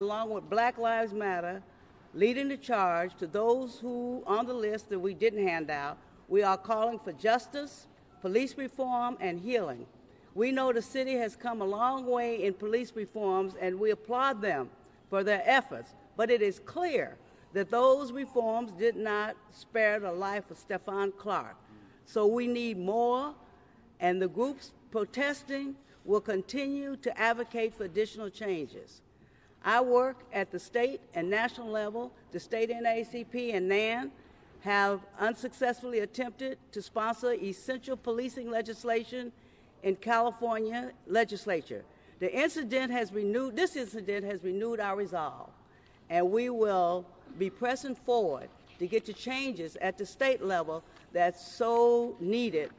along with Black Lives Matter, leading the charge to those who on the list that we didn't hand out. We are calling for justice, police reform, and healing. We know the city has come a long way in police reforms, and we applaud them for their efforts. But it is clear that those reforms did not spare the life of Stephon Clark. So we need more, and the groups protesting will continue to advocate for additional changes. I work at the state and national level. The state NAACP and NAN have unsuccessfully attempted to sponsor essential policing legislation in California legislature. This incident has renewed our resolve, and we will be pressing forward to get to changes at the state level that's so needed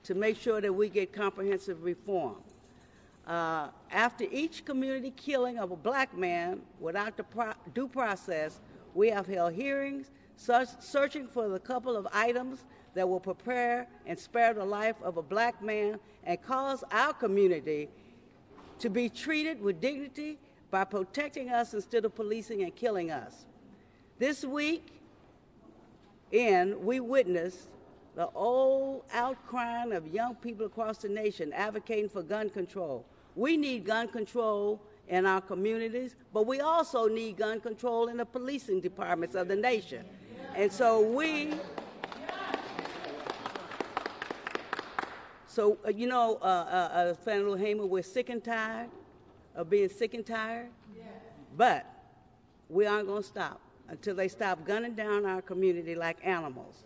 to make sure that we get comprehensive reform. After each community killing of a black man without the due process, we have held hearings searching for the couple of items that will prepare and spare the life of a black man and cause our community to be treated with dignity by protecting us instead of policing and killing us. This week, we witnessed the old outcrying of young people across the nation advocating for gun control. We need gun control in our communities, but we also need gun control in the policing departments of the nation. And so Senator Hamer, we're sick and tired of being sick and tired, but we aren't going to stop until they stop gunning down our community like animals.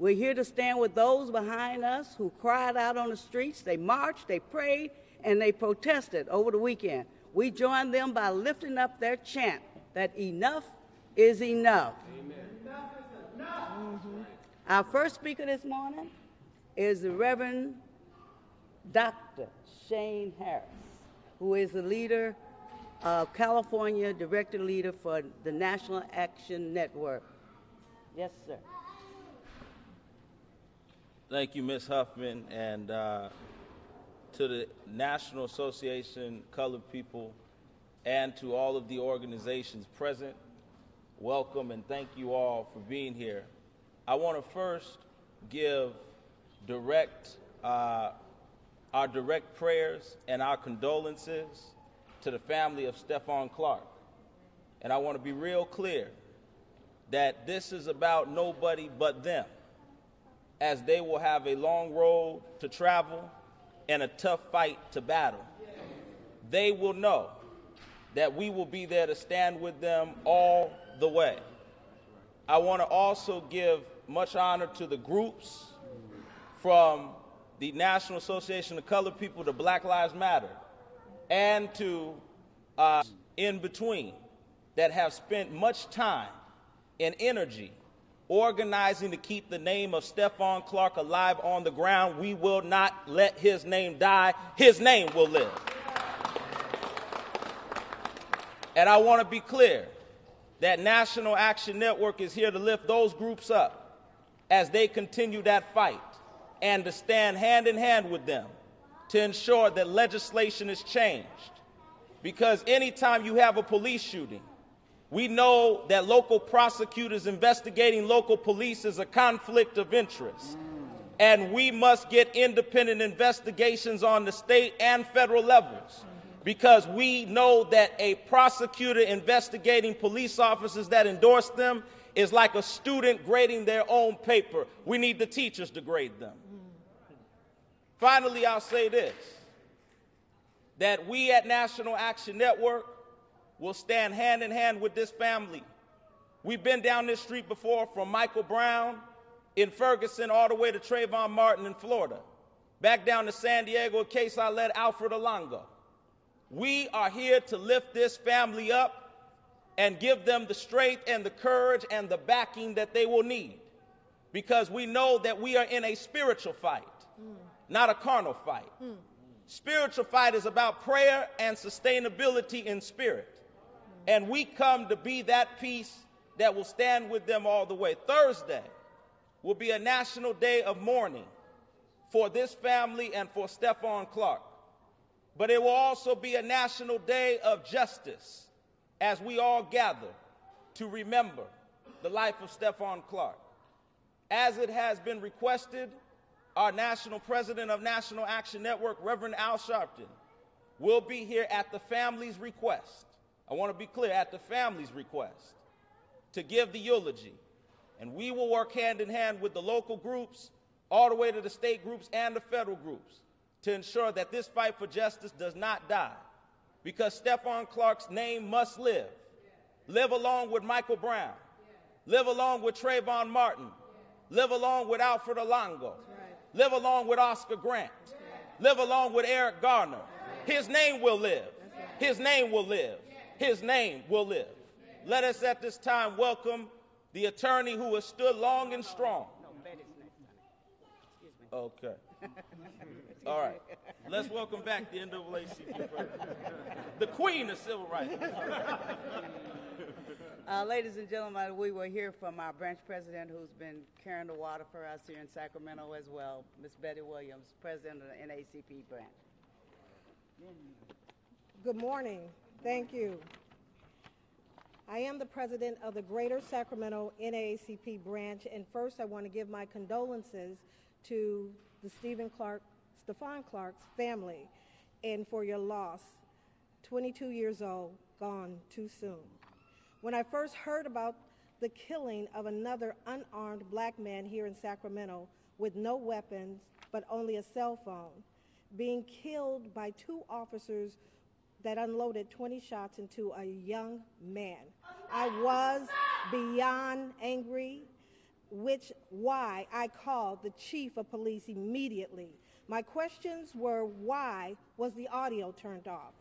We're here to stand with those behind us who cried out on the streets. They marched, they prayed, and they protested over the weekend. We joined them by lifting up their chant that enough is enough. Amen. Enough is enough. Mm-hmm. Our first speaker this morning is the Reverend Dr. Shane Harris, who is the leader of California, director leader for the National Action Network. Yes, sir. Thank you, Ms. Huffman, and to the National Association of Colored People and to all of the organizations present, welcome and thank you all for being here. I want to first give our direct prayers and our condolences to the family of Stephon Clark. And I want to be real clear that this is about nobody but them, as they will have a long road to travel and a tough fight to battle. They will know that we will be there to stand with them all the way. I want to also give much honor to the groups from the National Association of Colored People to Black Lives Matter and to in between that have spent much time and energy organizing to keep the name of Stephon Clark alive on the ground. We will not let his name die. His name will live. And I want to be clear that National Action Network is here to lift those groups up as they continue that fight and to stand hand in hand with them to ensure that legislation is changed. Because anytime you have a police shooting, we know that local prosecutors investigating local police is a conflict of interest. And we must get independent investigations on the state and federal levels, because we know that a prosecutor investigating police officers that endorse them is like a student grading their own paper. We need the teachers to grade them. Finally, I'll say this, that we at National Action Network will stand hand in hand with this family. We've been down this street before, from Michael Brown in Ferguson all the way to Trayvon Martin in Florida, back down to San Diego, a case I led, Alfred Alongo. We are here to lift this family up and give them the strength and the courage and the backing that they will need, because we know that we are in a spiritual fight, not a carnal fight. Spiritual fight is about prayer and sustainability in spirit. And we come to be that piece that will stand with them all the way. Thursday will be a national day of mourning for this family and for Stephon Clark. But it will also be a national day of justice as we all gather to remember the life of Stephon Clark. As it has been requested, our national president of National Action Network, Reverend Al Sharpton, will be here at the family's request. I want to be clear, at the family's request, to give the eulogy. And we will work hand in hand with the local groups, all the way to the state groups and the federal groups, to ensure that this fight for justice does not die. Because Stephon Clark's name must live. Live along with Michael Brown. Live along with Trayvon Martin. Live along with Alfred Alongo. Live along with Oscar Grant. Live along with Eric Garner. His name will live. His name will live. His name will live. Let us at this time welcome the attorney who has stood long and strong. Okay. All right. Let's welcome back the NAACP president, the queen of civil rights. Ladies and gentlemen, we will hear from our branch president who's been carrying the water for us here in Sacramento as well, Ms. Betty Williams, president of the NAACP branch. Good morning. Thank you. I am the president of the Greater Sacramento NAACP branch, and first I want to give my condolences to the Stephon Clark's family and for your loss. 22 years old, gone too soon. When I first heard about the killing of another unarmed black man here in Sacramento with no weapons but only a cell phone, being killed by 2 officers that unloaded 20 shots into a young man, I was beyond angry, why I called the chief of police immediately. My questions were, why was the audio turned off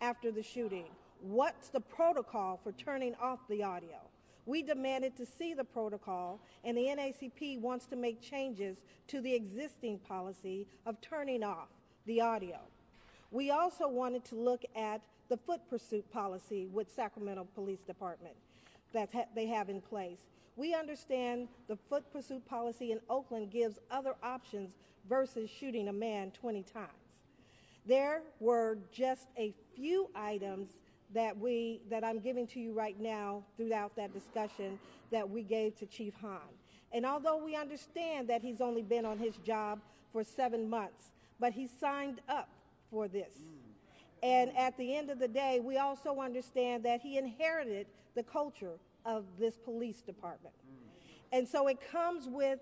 after the shooting? What's the protocol for turning off the audio? We demanded to see the protocol, and the NAACP wants to make changes to the existing policy of turning off the audio. We also wanted to look at the foot pursuit policy with Sacramento Police Department that they have in place. We understand the foot pursuit policy in Oakland gives other options versus shooting a man 20 times. There were just a few items that I'm giving to you right now throughout that discussion that we gave to Chief Hahn. And although we understand that he's only been on his job for 7 months, but he signed up for this. And at the end of the day, we also understand that he inherited the culture of this police department. And so it comes with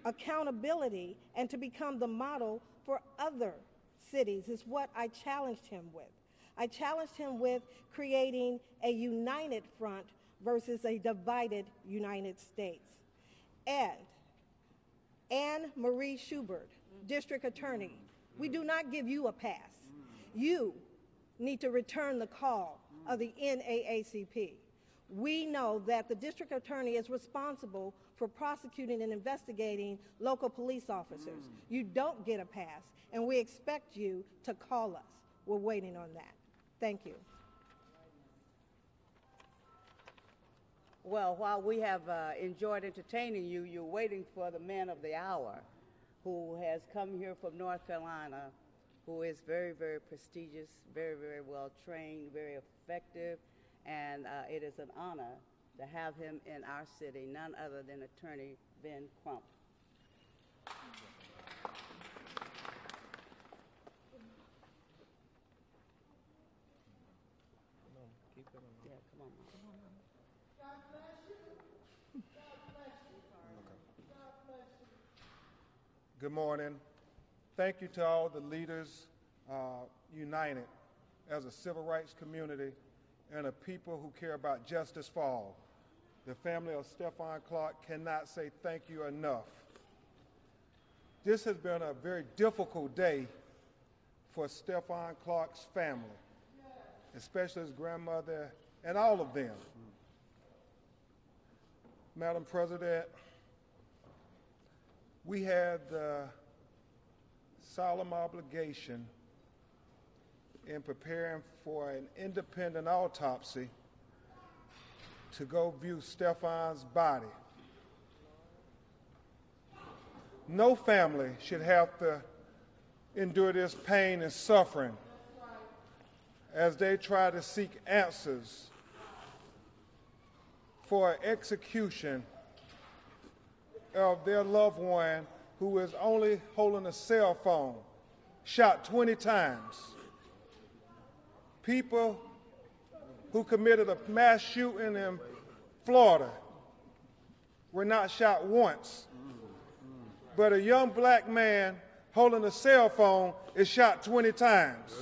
accountability, and to become the model for other cities is what I challenged him with. I challenged him with creating a united front versus a divided United States. And Anne Marie Schubert, District Attorney, we do not give you a pass. You need to return the call of the NAACP. We know that the District Attorney is responsible for prosecuting and investigating local police officers. You don't get a pass, and we expect you to call us. We're waiting on that. Thank you. Well, while we have enjoyed entertaining you, you're waiting for the man of the hour who has come here from North Carolina, who is very, very prestigious, very, very well trained, very effective, and it is an honor to have him in our city, none other than Attorney Ben Crump. Yeah, come on, Mom. God bless you. God bless you. God bless you. Good morning. Thank you to all the leaders united as a civil rights community and a people who care about justice for all. The family of Stephon Clark cannot say thank you enough. This has been a very difficult day for Stephon Clark's family, especially his grandmother and all of them. Madam President, we had the solemn obligation in preparing for an independent autopsy to go view Stephon's body. No family should have to endure this pain and suffering as they try to seek answers for execution of their loved one who is only holding a cell phone, shot 20 times. People who committed a mass shooting in Florida were not shot once, but a young black man holding a cell phone is shot 20 times.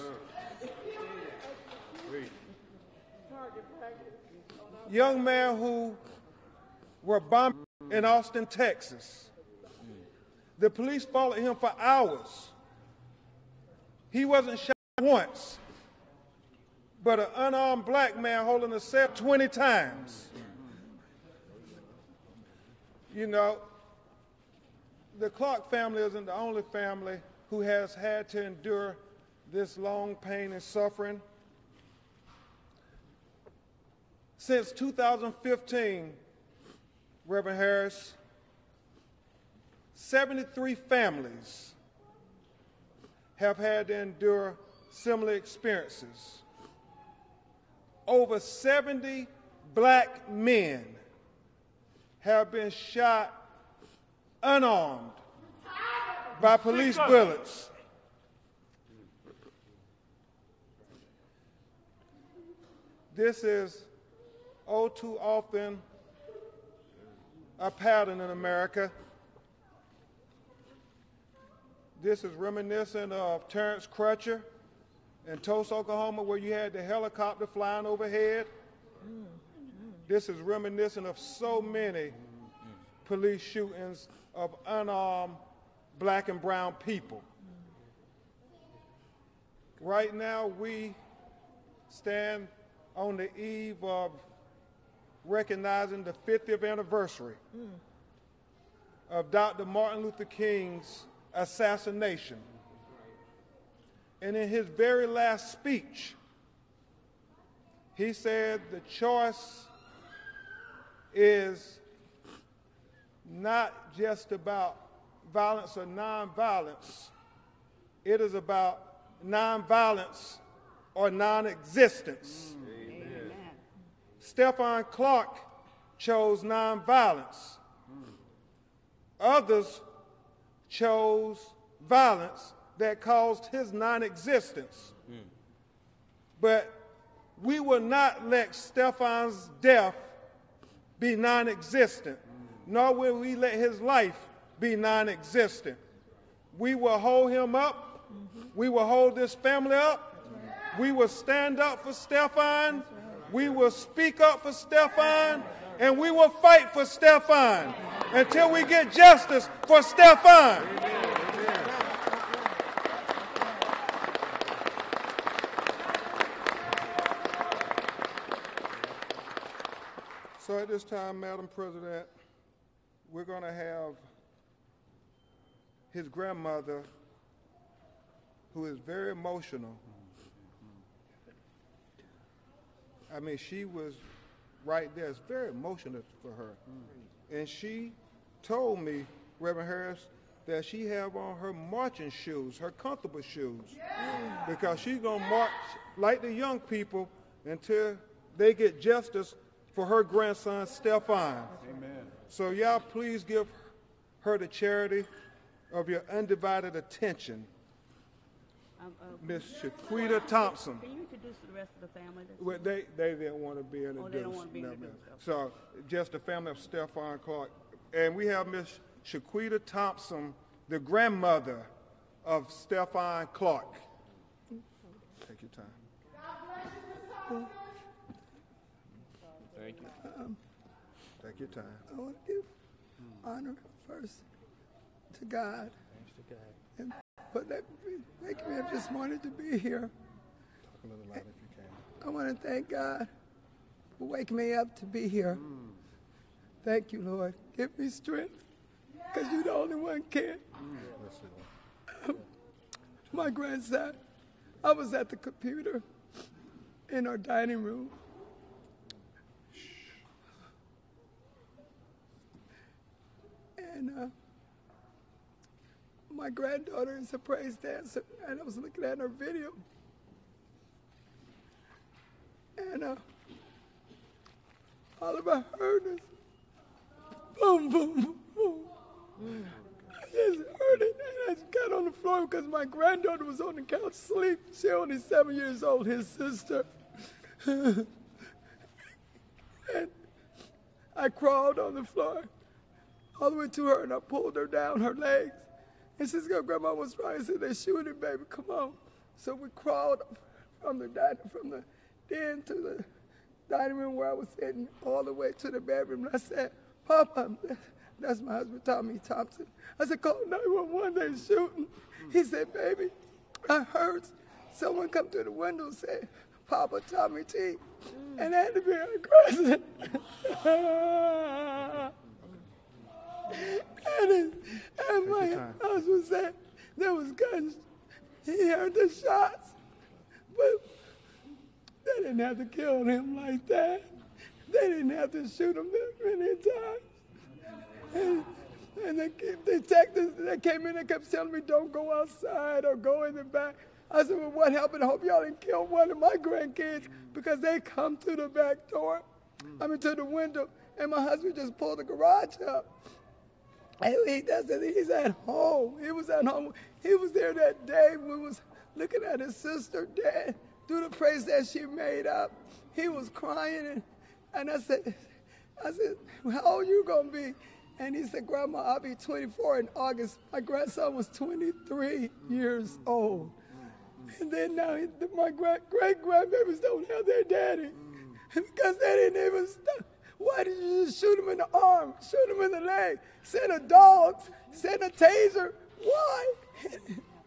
Young man who were bombed in Austin, Texas. The police followed him for hours. He wasn't shot once, but an unarmed black man holding a cell 20 times. You know, the Clark family isn't the only family who has had to endure this long pain and suffering. Since 2015, Reverend Harris, 73 families have had to endure similar experiences. Over 70 black men have been shot unarmed by police bullets. This is all too often a pattern in America. This is reminiscent of Terrence Crutcher in Tulsa, Oklahoma, where you had the helicopter flying overhead. This is reminiscent of so many police shootings of unarmed black and brown people. Right now, we stand on the eve of recognizing the 50th anniversary of Dr. Martin Luther King's assassination. And in his very last speech, he said the choice is not just about violence or nonviolence. It is about nonviolence or non-existence. Stephon Clark chose nonviolence. Others chose violence that caused his non-existence. But we will not let Stephon's death be non-existent, nor will we let his life be non-existent. We will hold him up. We will hold this family up. We will stand up for Stephon. We will speak up for Stephon, and we will fight for Stephon until we get justice for Stephon. So at this time, Madam President, we're going to have his grandmother, who is very emotional. I mean, she was right there. It's very emotional for her. And she told me, Reverend Harris, that she have on her marching shoes, her comfortable shoes, because she's going to march like the young people until they get justice for her grandson, Stephon. Amen. So y'all please give her the charity of your undivided attention. Miss Shaquita Thompson. Can you introduce the rest of the family? Well, they didn't want to be introduced. Oh, they don't want to be introduced. Okay. So just the family of Stephon Clark. And we have Miss Shaquita Thompson, the grandmother of Stephon Clark. Take your time. Thank you. Take your time. I want to give honor first to God. Thanks to God. And for making me up this morning to be here. Talk a little louder if you can. I want to thank God for waking me up to be here. Thank you, Lord. Give me strength, because you're the only one can. My grandson, I was at the computer in our dining room. And my granddaughter is a praise dancer, and I was looking at her video. And all of I heard is boom, boom, boom, boom. I just heard it, and I just got on the floor because my granddaughter was on the couch asleep. She only 7 years old, his sister. And I crawled on the floor all the way to her, and I pulled her down, her legs. And she said, Grandma, what's wrong? I said, they're shooting, baby, come on. So we crawled from the den to the dining room where I was sitting, all the way to the bedroom. And I said, Papa, that's my husband, Tommy Thompson. I said, call 911, they're shooting. He said, baby, I heard someone come through the window and say, Papa, Tommy T. And I had to be aggressive. and my husband said there was guns. He heard the shots, but they didn't have to kill him like that. They didn't have to shoot him that many times. And the detectives that came in and kept telling me, don't go outside or go in the back. I said, well, what happened? I hope y'all didn't kill one of my grandkids, because they come to the back door, to the window, and my husband just pulled the garage up. And he's at home. He was at home. He was there that day when we was looking at his sister dead, do the praise that she made up. He was crying, and I said, how old you gonna be? And he said, Grandma, I'll be 24 in August. My grandson was 23 years old. And then now my great-grandbabies don't have their daddy because they didn't even stop. Why did you just shoot him in the arm, shoot him in the leg, send a dog, send a taser? Why?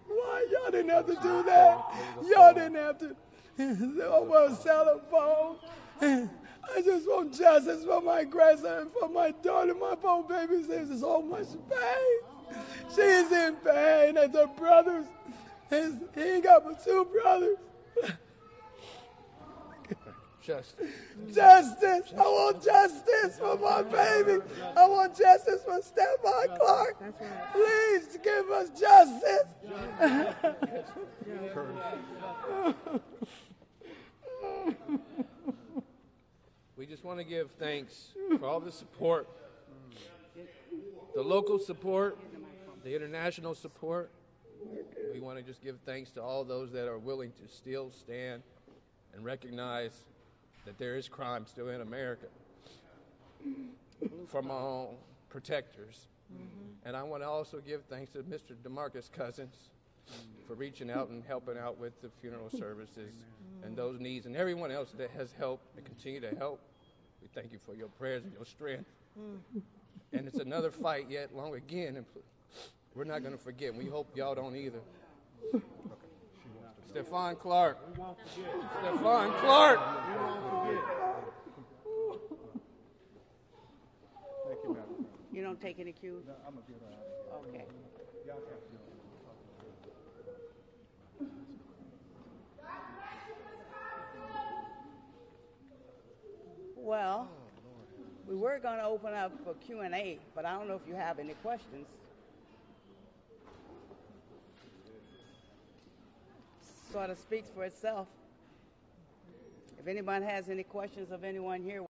Why? Y'all didn't have to do that. Y'all didn't have to over a cell phone. I just want justice for my grandson, for my daughter. My poor baby is so much pain. She is in pain, and her brothers, he ain't got but 2 brothers. Justice. Justice. I want justice for my baby. I want justice for Stephon Clark. Please give us justice. We just want to give thanks for all the support, the local support, the international support. We want to just give thanks to all those that are willing to still stand and recognize that there is crime still in America from our own protectors. And I want to also give thanks to Mr. DeMarcus Cousins for reaching out and helping out with the funeral services and those needs, and everyone else that has helped and continue to help. We thank you for your prayers and your strength. And it's another fight yet long again, and we're not going to forget. We hope y'all don't either. Stephon Clark. Stephon Clark. Thank you, Madam. You don't take any cues? No, I'm going to get her out. Okay. Y'all have to. Well, we were going to open up for Q&A, but I don't know if you have any questions. Sort of speaks for itself. If anyone has any questions of anyone here,